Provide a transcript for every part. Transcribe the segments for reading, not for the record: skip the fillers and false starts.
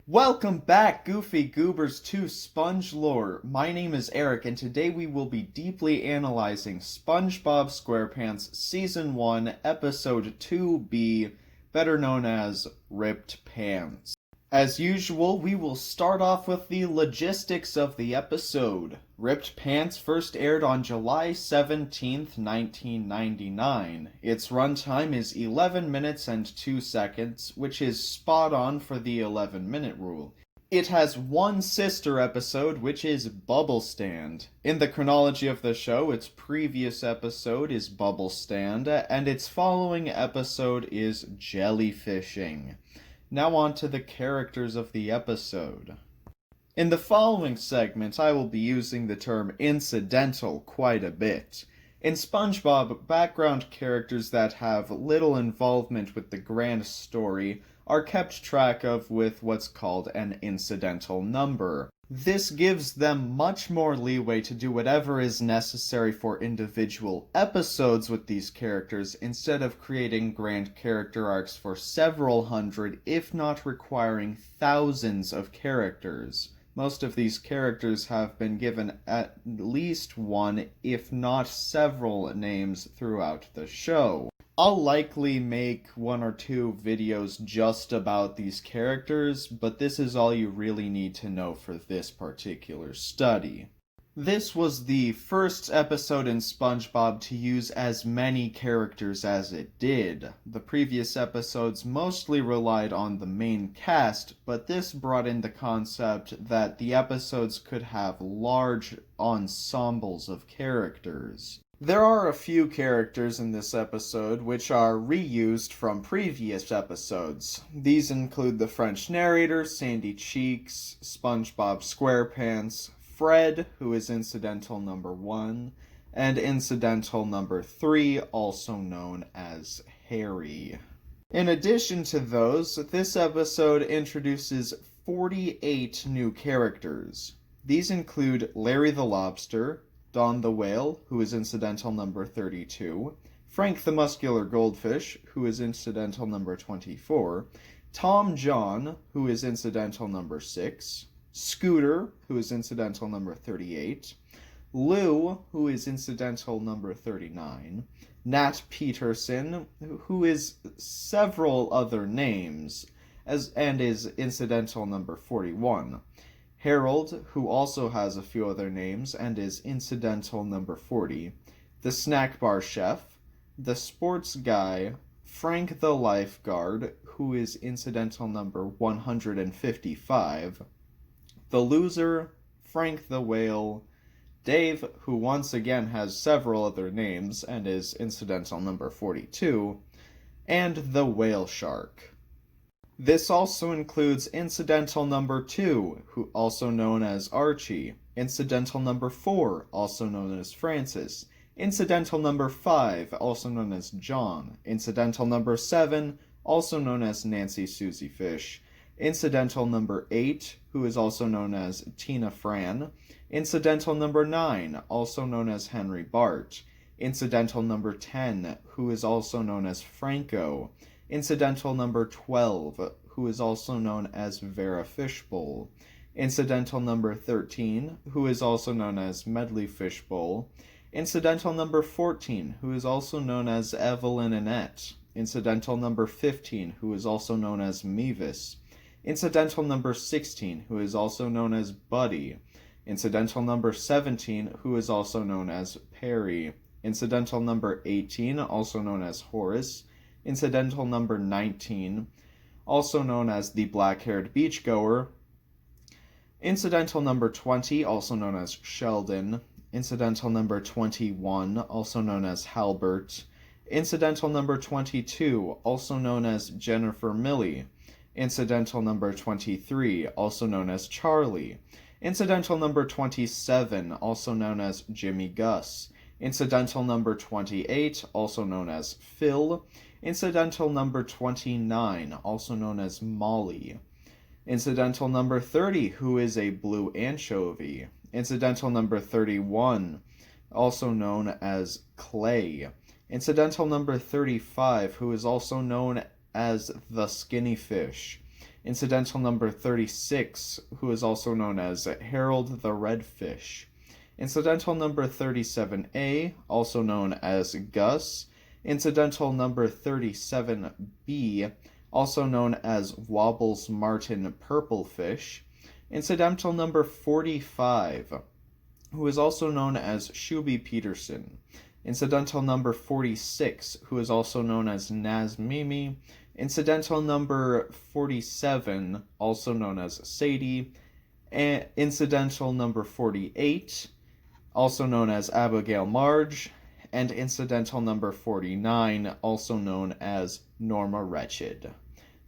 Welcome back, Goofy Goobers, to Sponge Lore. My name is Eric, and today we will be deeply analyzing SpongeBob SquarePants Season 1, Episode 2B, better known as Ripped Pants. As usual, we will start off with the logistics of the episode. Ripped Pants first aired on July 17th, 1999. Its runtime is 11 minutes and 2 seconds, which is spot on for the 11-minute rule. It has one sister episode, which is Bubble Stand. In the chronology of the show, its previous episode is Bubble Stand, and its following episode is Jellyfishing. Now on to the characters of the episode. In the following segment, I will be using the term incidental quite a bit. In SpongeBob, background characters that have little involvement with the grand story are kept track of with what's called an incidental number. This gives them much more leeway to do whatever is necessary for individual episodes with these characters instead of creating grand character arcs for several hundred, if not requiring thousands of characters. Most of these characters have been given at least one, if not several, names throughout the show. I'll likely make one or two videos just about these characters, but this is all you really need to know for this particular study. This was the first episode in SpongeBob to use as many characters as it did. The previous episodes mostly relied on the main cast, but this brought in the concept that the episodes could have large ensembles of characters. There are a few characters in this episode which are reused from previous episodes. These include the French narrator, Sandy Cheeks, SpongeBob SquarePants, Fred, who is incidental number 1, and incidental number 3, also known as Harry. In addition to those, this episode introduces 48 new characters. These include Larry the Lobster, Don the Whale, who is incidental number 32, Frank the Muscular Goldfish, who is incidental number 24, Tom John, who is incidental number 6, Scooter, who is incidental number 38, Lou, who is incidental number 39, Nat Peterson, who is several other names, and is incidental number 41, Harold, who also has a few other names and is incidental number 40, the Snack Bar Chef, the Sports Guy, Frank the Lifeguard, who is incidental number 155, the Loser, Frank the Whale, Dave, who once again has several other names and is incidental number 42, and the Whale Shark. This also includes incidental number 2, who also known as Archie, incidental number 4, also known as Francis, incidental number 5, also known as John, incidental number 7, also known as Nancy Susie Fish, incidental number 8, who is also known as Tina Fran, incidental number 9, also known as Henry Bart, incidental number 10, who is also known as Franco, incidental number 12, who is also known as Vera Fishbowl, incidental number 13, who is also known as Medley Fishbowl, incidental number 14, who is also known as Evelyn Annette, incidental number 15, who is also known as Mevis, incidental number 16, who is also known as Buddy, incidental number 17, who is also known as Perry, incidental number 18, also known as Horace, incidental number 19, also known as the black-haired beachgoer, incidental number 20, also known as Sheldon, incidental number 21, also known as Halbert, incidental number 22, also known as Jennifer Millie, incidental number 23, also known as Charlie, incidental number 27, also known as Jimmy Gus, incidental number 28, also known as Phil, incidental number 29, also known as Molly, incidental number 30, who is a blue anchovy, incidental number 31, also known as Clay, incidental number 35, who is also known as the Skinny Fish, Incidental number 36, who is also known as Harold the Redfish. Incidental number 37A, also known as Gus. Incidental number 37B, also known as Wobbles Martin Purplefish. Incidental number 45, who is also known as Shuby Peterson. Incidental number 46, who is also known as Naz Mimi. Incidental number 47, also known as Sadie. And incidental number 48, also known as Abigail Marge. And incidental number 49, also known as Norma Wretched.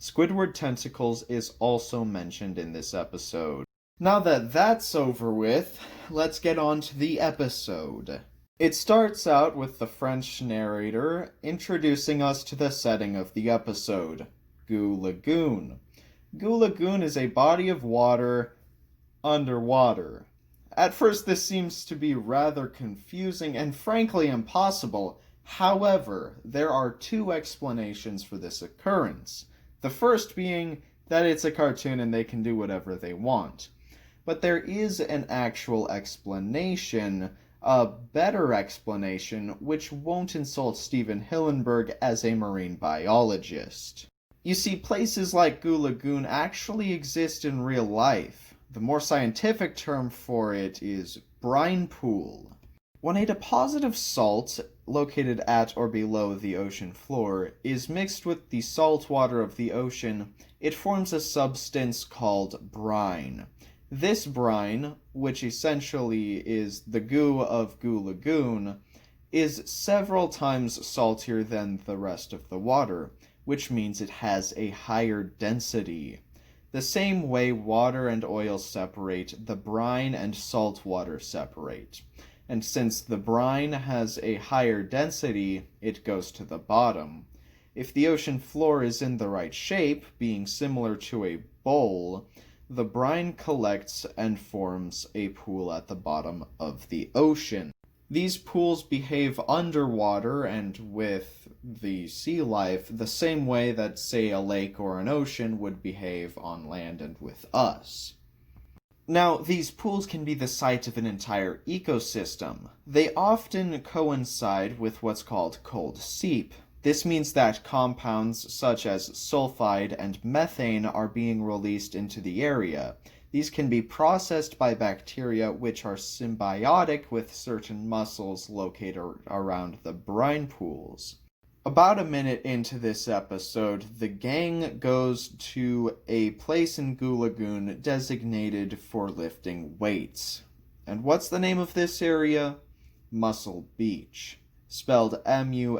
Squidward Tentacles is also mentioned in this episode. Now that that's over with, let's get on to the episode. It starts out with the French narrator introducing us to the setting of the episode, Goo Lagoon. Goo Lagoon is a body of water underwater. At first, this seems to be rather confusing and frankly impossible. However, there are two explanations for this occurrence. The first being that it's a cartoon and they can do whatever they want. But there is an actual explanation, a better explanation, which won't insult Stephen Hillenburg as a marine biologist. You see, places like Goo Lagoon actually exist in real life. The more scientific term for it is brine pool. When a deposit of salt, located at or below the ocean floor, is mixed with the salt water of the ocean, it forms a substance called brine. This brine, which essentially is the goo of Goo Lagoon, is several times saltier than the rest of the water, which means it has a higher density. The same way water and oil separate, the brine and salt water separate. And since the brine has a higher density, it goes to the bottom. If the ocean floor is in the right shape, being similar to a bowl, the brine collects and forms a pool at the bottom of the ocean. These pools behave underwater and with the sea life the same way that, say, a lake or an ocean would behave on land and with us. Now, these pools can be the site of an entire ecosystem. They often coincide with what's called cold seep. This means that compounds such as sulfide and methane are being released into the area. These can be processed by bacteria which are symbiotic with certain mussels located around the brine pools. About a minute into this episode, the gang goes to a place in Goo Lagoon designated for lifting weights. And what's the name of this area? Muscle Beach, spelled Mussel.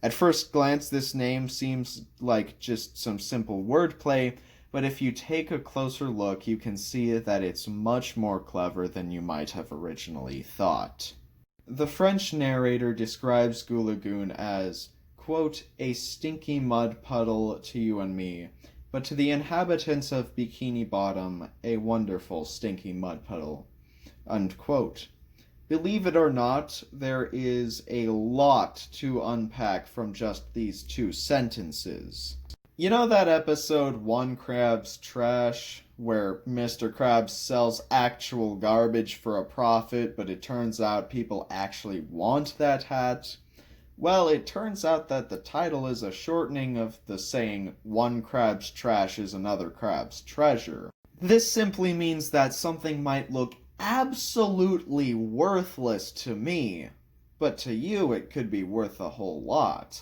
At first glance, this name seems like just some simple wordplay, but if you take a closer look, you can see that it's much more clever than you might have originally thought. The French narrator describes Goo Lagoon as, quote, a stinky mud puddle to you and me, but to the inhabitants of Bikini Bottom, a wonderful stinky mud puddle, unquote. Believe it or not, there is a lot to unpack from just these two sentences. You know that episode, One Crab's Trash, where Mr. Krabs sells actual garbage for a profit, but it turns out people actually want that hat? Well, it turns out that the title is a shortening of the saying, one crab's trash is another crab's treasure. This simply means that something might look absolutely worthless to me, but to you it could be worth a whole lot.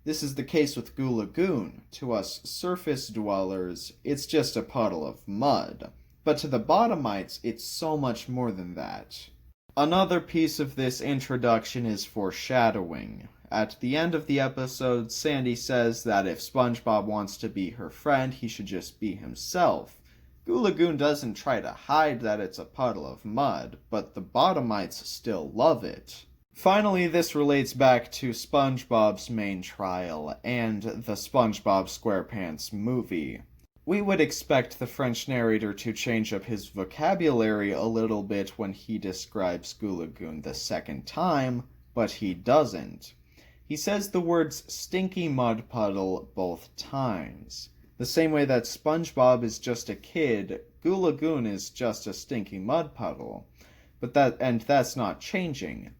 This is the case with Goo Lagoon. To us surface dwellers, it's just a puddle of mud. But to the bottomites, it's so much more than that. Another piece of this introduction is foreshadowing. At the end of the episode, Sandy says that if SpongeBob wants to be her friend, he should just be himself. Goo Lagoon doesn't try to hide that it's a puddle of mud, but the bottomites still love it. Finally, this relates back to SpongeBob's main trial and the SpongeBob SquarePants movie. We would expect the French narrator to change up his vocabulary a little bit when he describes Goo Lagoon the second time, but he doesn't. He says the words stinky mud puddle both times. The same way that SpongeBob is just a kid, Goo Lagoon is just a stinky mud puddle. That's not changing.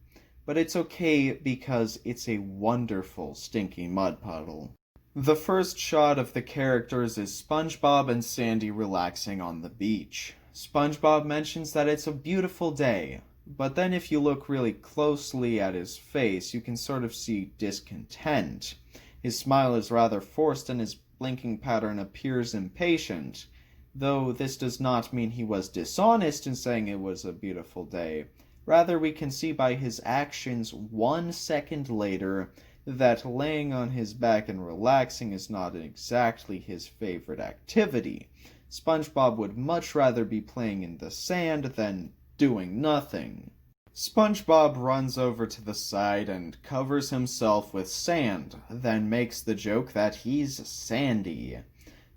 But it's okay because it's a wonderful stinky mud puddle. The first shot of the characters is SpongeBob and Sandy relaxing on the beach. SpongeBob mentions that it's a beautiful day, but then if you look really closely at his face, you can sort of see discontent. His smile is rather forced and his blinking pattern appears impatient, though this does not mean he was dishonest in saying it was a beautiful day. Rather, we can see by his actions 1 second later that laying on his back and relaxing is not exactly his favorite activity. SpongeBob would much rather be playing in the sand than doing nothing. SpongeBob runs over to the side and covers himself with sand, then makes the joke that he's Sandy.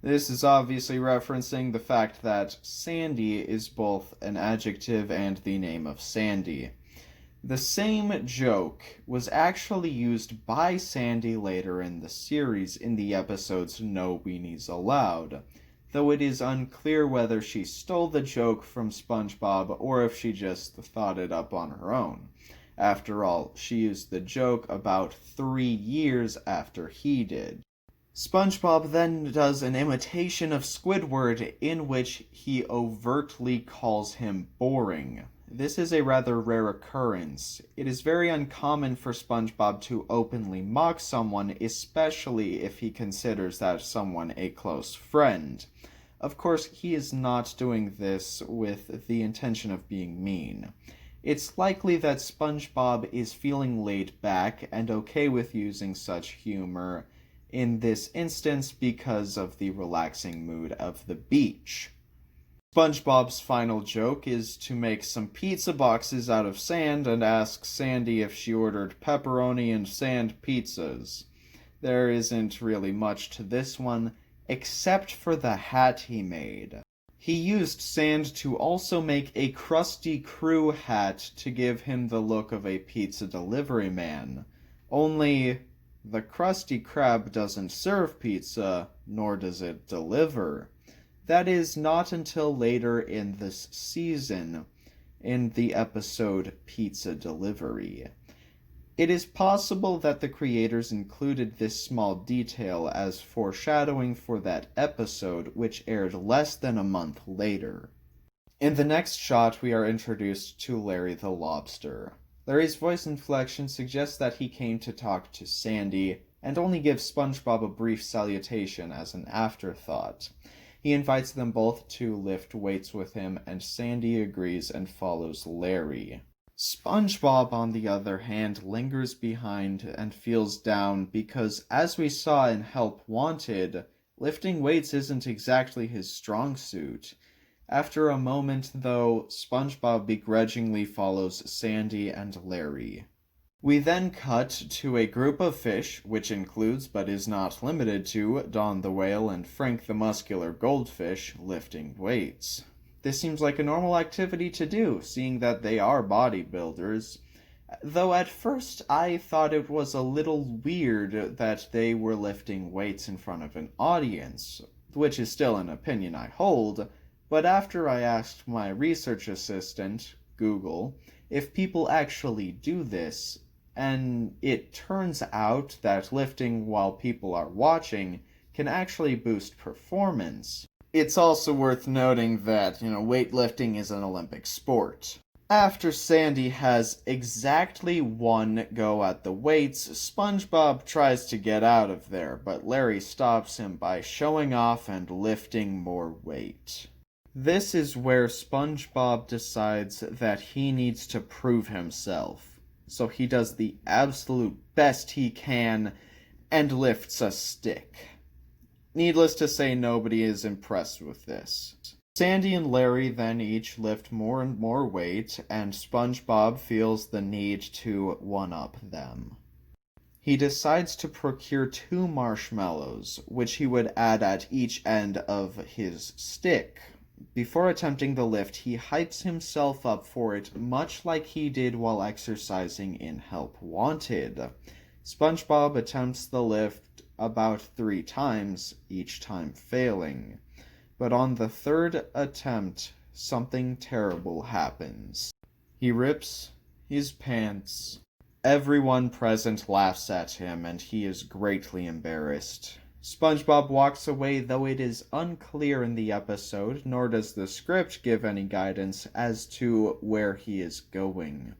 This is obviously referencing the fact that Sandy is both an adjective and the name of Sandy. The same joke was actually used by Sandy later in the series in the episodes No Weenies Allowed, though it is unclear whether she stole the joke from SpongeBob or if she just thought it up on her own. After all, she used the joke about 3 years after he did. SpongeBob then does an imitation of Squidward in which he overtly calls him boring. This is a rather rare occurrence. It is very uncommon for SpongeBob to openly mock someone, especially if he considers that someone a close friend. Of course, he is not doing this with the intention of being mean. It's likely that SpongeBob is feeling laid back and okay with using such humor in this instance because of the relaxing mood of the beach. SpongeBob's final joke is to make some pizza boxes out of sand and ask Sandy if she ordered pepperoni and sand pizzas. There isn't really much to this one, except for the hat he made. He used sand to also make a Krusty Crew hat to give him the look of a pizza delivery man. Only the Krusty Krab doesn't serve pizza, nor does it deliver. That is not until later in this season, in the episode Pizza Delivery. It is possible that the creators included this small detail as foreshadowing for that episode, which aired less than a month later. In the next shot, we are introduced to Larry the Lobster. Larry's voice inflection suggests that he came to talk to Sandy, and only gives SpongeBob a brief salutation as an afterthought. He invites them both to lift weights with him, and Sandy agrees and follows Larry. SpongeBob, on the other hand, lingers behind and feels down because, as we saw in Help Wanted, lifting weights isn't exactly his strong suit. After a moment, though, SpongeBob begrudgingly follows Sandy and Larry. We then cut to a group of fish, which includes, but is not limited to, Don the Whale and Frank the Muscular Goldfish, lifting weights. This seems like a normal activity to do, seeing that they are bodybuilders, though at first I thought it was a little weird that they were lifting weights in front of an audience, which is still an opinion I hold, but after I asked my research assistant, Google, if people actually do this, and it turns out that lifting while people are watching can actually boost performance. It's also worth noting that, weightlifting is an Olympic sport. After Sandy has exactly one go at the weights, SpongeBob tries to get out of there, but Larry stops him by showing off and lifting more weight. This is where SpongeBob decides that he needs to prove himself. So he does the absolute best he can and lifts a stick. Needless to say, nobody is impressed with this. Sandy and Larry then each lift more and more weight, and SpongeBob feels the need to one-up them. He decides to procure 2 marshmallows, which he would add at each end of his stick. Before attempting the lift, he hypes himself up for it, much like he did while exercising in Help Wanted. SpongeBob attempts the lift, about 3 times, each time failing. But on the 3rd attempt, something terrible happens. He rips his pants. Everyone present laughs at him, and he is greatly embarrassed. SpongeBob walks away, though it is unclear in the episode, nor does the script give any guidance as to where he is going.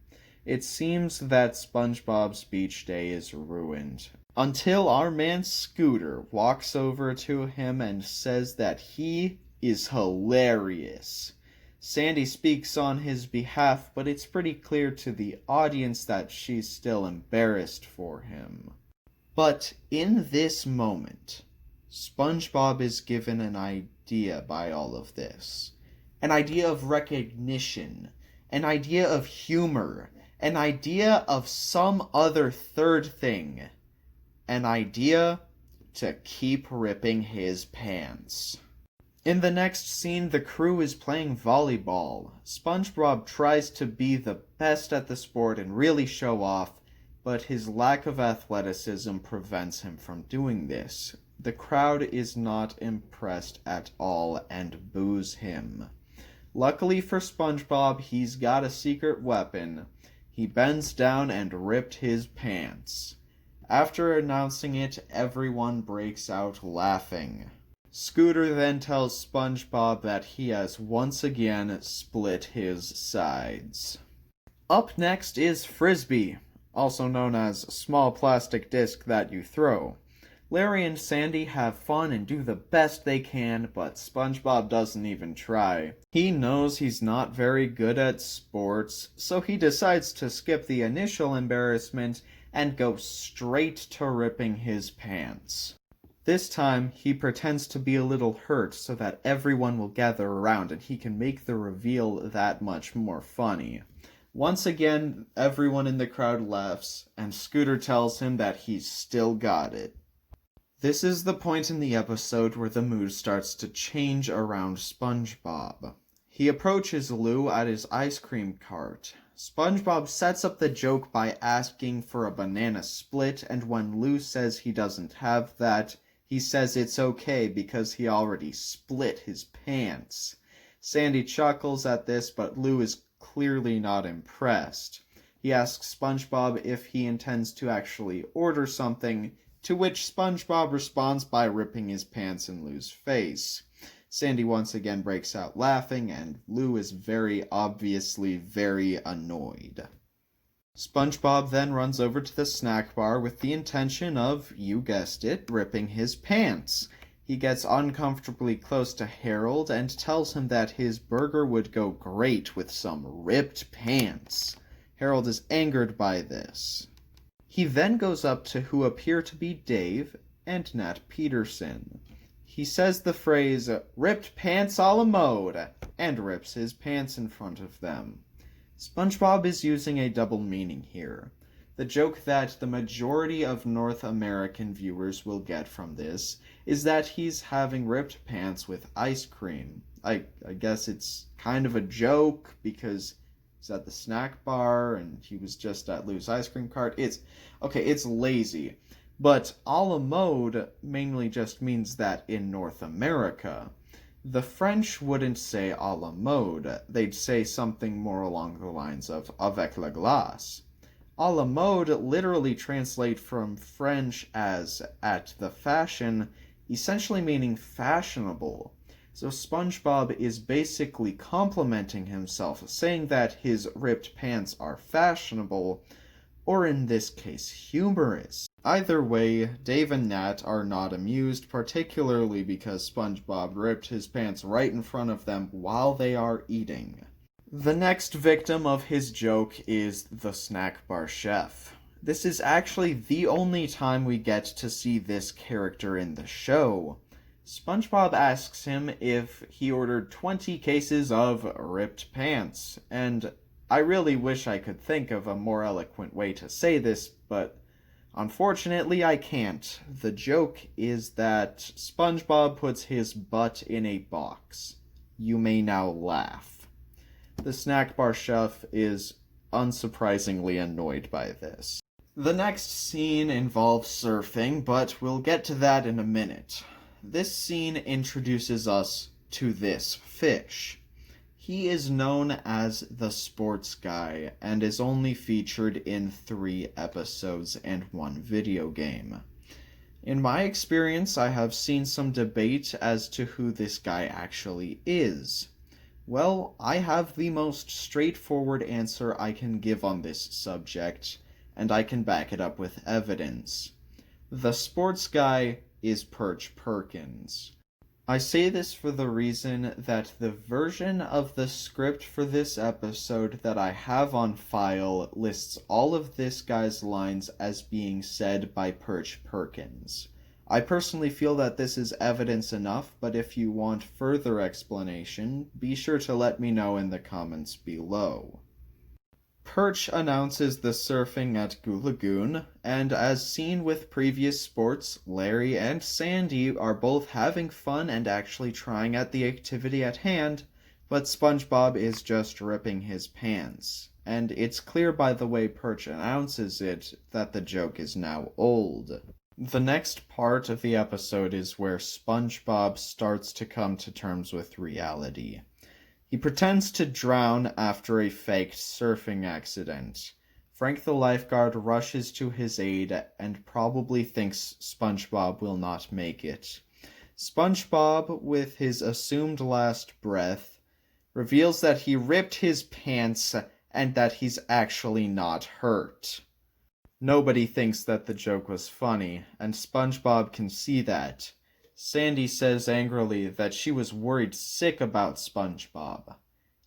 It seems that SpongeBob's beach day is ruined, until our man Scooter walks over to him and says that he is hilarious. Sandy speaks on his behalf, but it's pretty clear to the audience that she's still embarrassed for him. But in this moment, SpongeBob is given an idea by all of this. An idea of recognition, an idea of humor, an idea of some other third thing. An idea to keep ripping his pants. In the next scene, the crew is playing volleyball. SpongeBob tries to be the best at the sport and really show off, but his lack of athleticism prevents him from doing this. The crowd is not impressed at all and boos him. Luckily for SpongeBob, he's got a secret weapon. He bends down and ripped his pants. After announcing it, everyone breaks out laughing. Scooter then tells SpongeBob that he has once again split his sides. Up next is Frisbee, also known as small plastic disc that you throw. Larry and Sandy have fun and do the best they can, but SpongeBob doesn't even try. He knows he's not very good at sports, so he decides to skip the initial embarrassment and go straight to ripping his pants. This time, he pretends to be a little hurt so that everyone will gather around and he can make the reveal that much more funny. Once again, everyone in the crowd laughs, and Scooter tells him that he's still got it. This is the point in the episode where the mood starts to change around SpongeBob. He approaches Lou at his ice cream cart. SpongeBob sets up the joke by asking for a banana split, and when Lou says he doesn't have that, he says it's okay because he already split his pants. Sandy chuckles at this, but Lou is clearly not impressed. He asks SpongeBob if he intends to actually order something, to which SpongeBob responds by ripping his pants in Lou's face. Sandy once again breaks out laughing, and Lou is very obviously very annoyed. SpongeBob then runs over to the snack bar with the intention of, you guessed it, ripping his pants. He gets uncomfortably close to Harold and tells him that his burger would go great with some ripped pants. Harold is angered by this. He then goes up to who appear to be Dave and Nat Peterson. He says the phrase, ripped pants a la mode, and rips his pants in front of them. SpongeBob is using a double meaning here. The joke that the majority of North American viewers will get from this is that he's having ripped pants with ice cream. I guess it's kind of a joke because he's at the snack bar and he was just at Lou's ice cream cart. It's lazy. But a la mode mainly just means that in North America. The French wouldn't say à la mode, they'd say something more along the lines of avec la glace. À la mode literally translate from French as at the fashion, essentially meaning fashionable. So SpongeBob is basically complimenting himself, saying that his ripped pants are fashionable, or in this case, humorous. Either way, Dave and Nat are not amused, particularly because SpongeBob ripped his pants right in front of them while they are eating. The next victim of his joke is the snack bar chef. This is actually the only time we get to see this character in the show. SpongeBob asks him if he ordered 20 cases of ripped pants, and I really wish I could think of a more eloquent way to say this, but unfortunately, I can't. The joke is that SpongeBob puts his butt in a box. You may now laugh. The snack bar chef is unsurprisingly annoyed by this. The next scene involves surfing, but we'll get to that in a minute. This scene introduces us to this fish. He is known as the sports guy and is only featured in 3 episodes and 1 video game. In my experience, I have seen some debate as to who this guy actually is. Well, I have the most straightforward answer I can give on this subject, and I can back it up with evidence. The sports guy is Perch Perkins. I say this for the reason that the version of the script for this episode that I have on file lists all of this guy's lines as being said by Perch Perkins. I personally feel that this is evidence enough, but if you want further explanation, be sure to let me know in the comments below. Perch announces the surfing at Goo Lagoon, and as seen with previous sports, Larry and Sandy are both having fun and actually trying at the activity at hand, but SpongeBob is just ripping his pants. And it's clear by the way Perch announces it that the joke is now old. The next part of the episode is where SpongeBob starts to come to terms with reality. He pretends to drown after a faked surfing accident. Frank the lifeguard rushes to his aid and probably thinks SpongeBob will not make it. SpongeBob, with his assumed last breath, reveals that he ripped his pants and that he's actually not hurt. Nobody thinks that the joke was funny, and SpongeBob can see that. Sandy says angrily that she was worried sick about SpongeBob.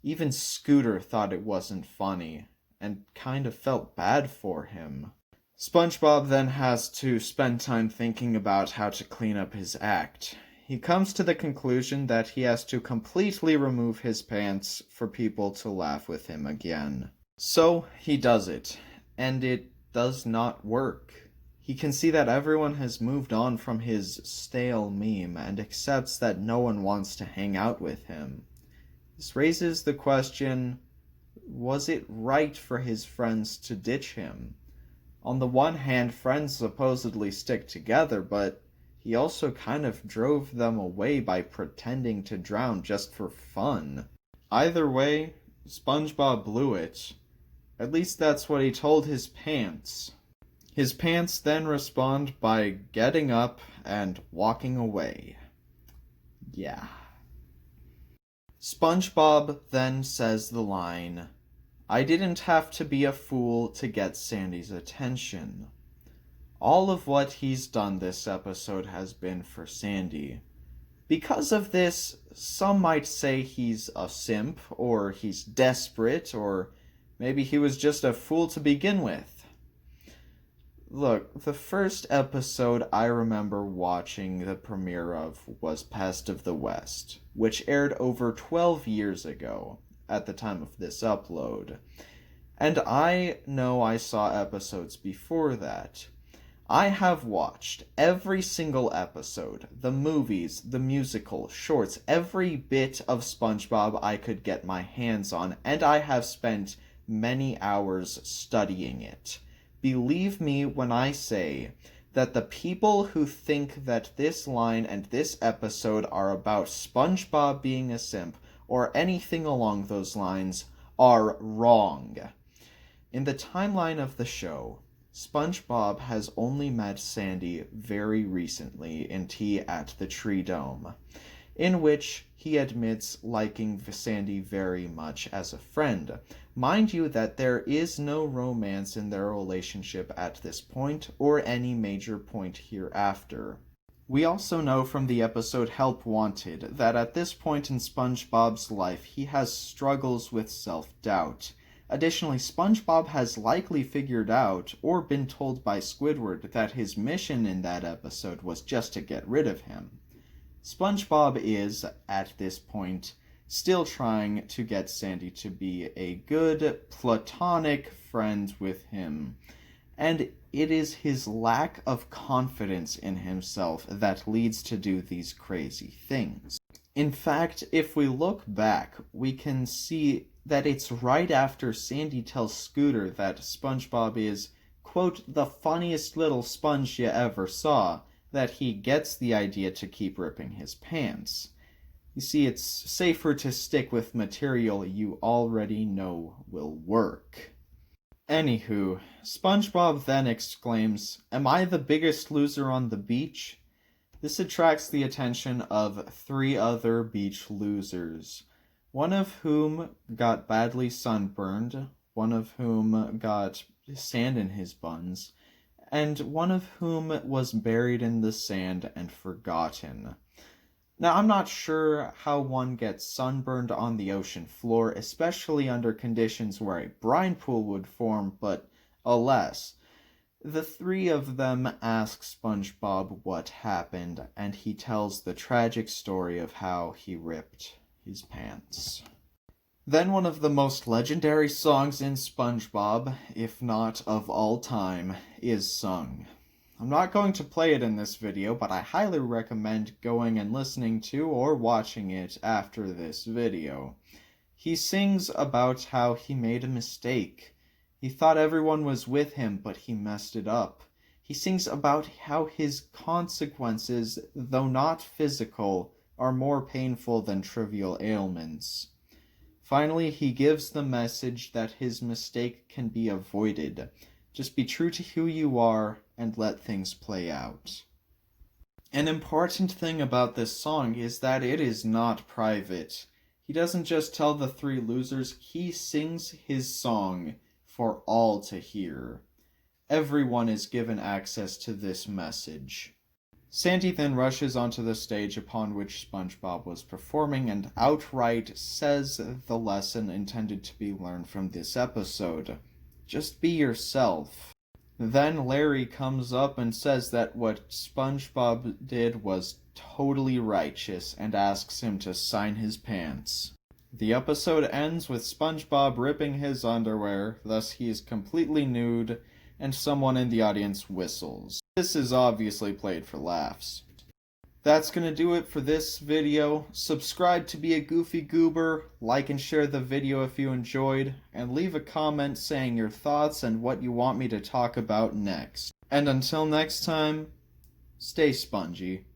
Even Scooter thought it wasn't funny, and kind of felt bad for him. SpongeBob then has to spend time thinking about how to clean up his act. He comes to the conclusion that he has to completely remove his pants for people to laugh with him again. So he does it, and it does not work. He can see that everyone has moved on from his stale meme and accepts that no one wants to hang out with him. This raises the question, was it right for his friends to ditch him? On the one hand, friends supposedly stick together, but he also kind of drove them away by pretending to drown just for fun. Either way, SpongeBob blew it. At least that's what he told his pants. His pants then respond by getting up and walking away. Yeah. SpongeBob then says the line, "I didn't have to be a fool to get Sandy's attention." All of what he's done this episode has been for Sandy. Because of this, some might say he's a simp, or he's desperate, or maybe he was just a fool to begin with. Look, the first episode I remember watching the premiere of was Pest of the West, which aired over 12 years ago at the time of this upload. And I know I saw episodes before that. I have watched every single episode, the movies, the musical, shorts, every bit of SpongeBob I could get my hands on, and I have spent many hours studying it. Believe me when I say that the people who think that this line and this episode are about SpongeBob being a simp or anything along those lines are wrong. In the timeline of the show, SpongeBob has only met Sandy very recently in Tea at the Tree Dome, in which he admits liking Sandy very much as a friend. Mind you that there is no romance in their relationship at this point, or any major point hereafter. We also know from the episode Help Wanted that at this point in SpongeBob's life he has struggles with self-doubt. Additionally, SpongeBob has likely figured out, or been told by Squidward, that his mission in that episode was just to get rid of him. SpongeBob is, at this point, still trying to get Sandy to be a good, platonic friend with him. And it is his lack of confidence in himself that leads to do these crazy things. In fact, if we look back, we can see that it's right after Sandy tells Scooter that SpongeBob is, quote, the funniest little sponge you ever saw, that he gets the idea to keep ripping his pants. You see, it's safer to stick with material you already know will work. Anywho, SpongeBob then exclaims, "Am I the biggest loser on the beach?" This attracts the attention of 3 other beach losers, one of whom got badly sunburned, one of whom got sand in his buns, and one of whom was buried in the sand and forgotten. Now, I'm not sure how one gets sunburned on the ocean floor, especially under conditions where a brine pool would form, but alas. The 3 of them ask SpongeBob what happened, and he tells the tragic story of how he ripped his pants. Then one of the most legendary songs in SpongeBob, if not of all time, is sung. I'm not going to play it in this video, but I highly recommend going and listening to or watching it after this video. He sings about how he made a mistake. He thought everyone was with him, but he messed it up. He sings about how his consequences, though not physical, are more painful than trivial ailments. Finally, he gives the message that his mistake can be avoided. Just be true to who you are and let things play out. An important thing about this song is that it is not private. He doesn't just tell the 3 losers, he sings his song for all to hear. Everyone is given access to this message. Sandy then rushes onto the stage upon which SpongeBob was performing and outright says the lesson intended to be learned from this episode. Just be yourself. Then Larry comes up and says that what SpongeBob did was totally righteous and asks him to sign his pants. The episode ends with SpongeBob ripping his underwear, thus he is completely nude, and someone in the audience whistles. This is obviously played for laughs. That's gonna do it for this video. Subscribe to be a goofy goober, like and share the video if you enjoyed, and leave a comment saying your thoughts and what you want me to talk about next. And until next time, stay spongy.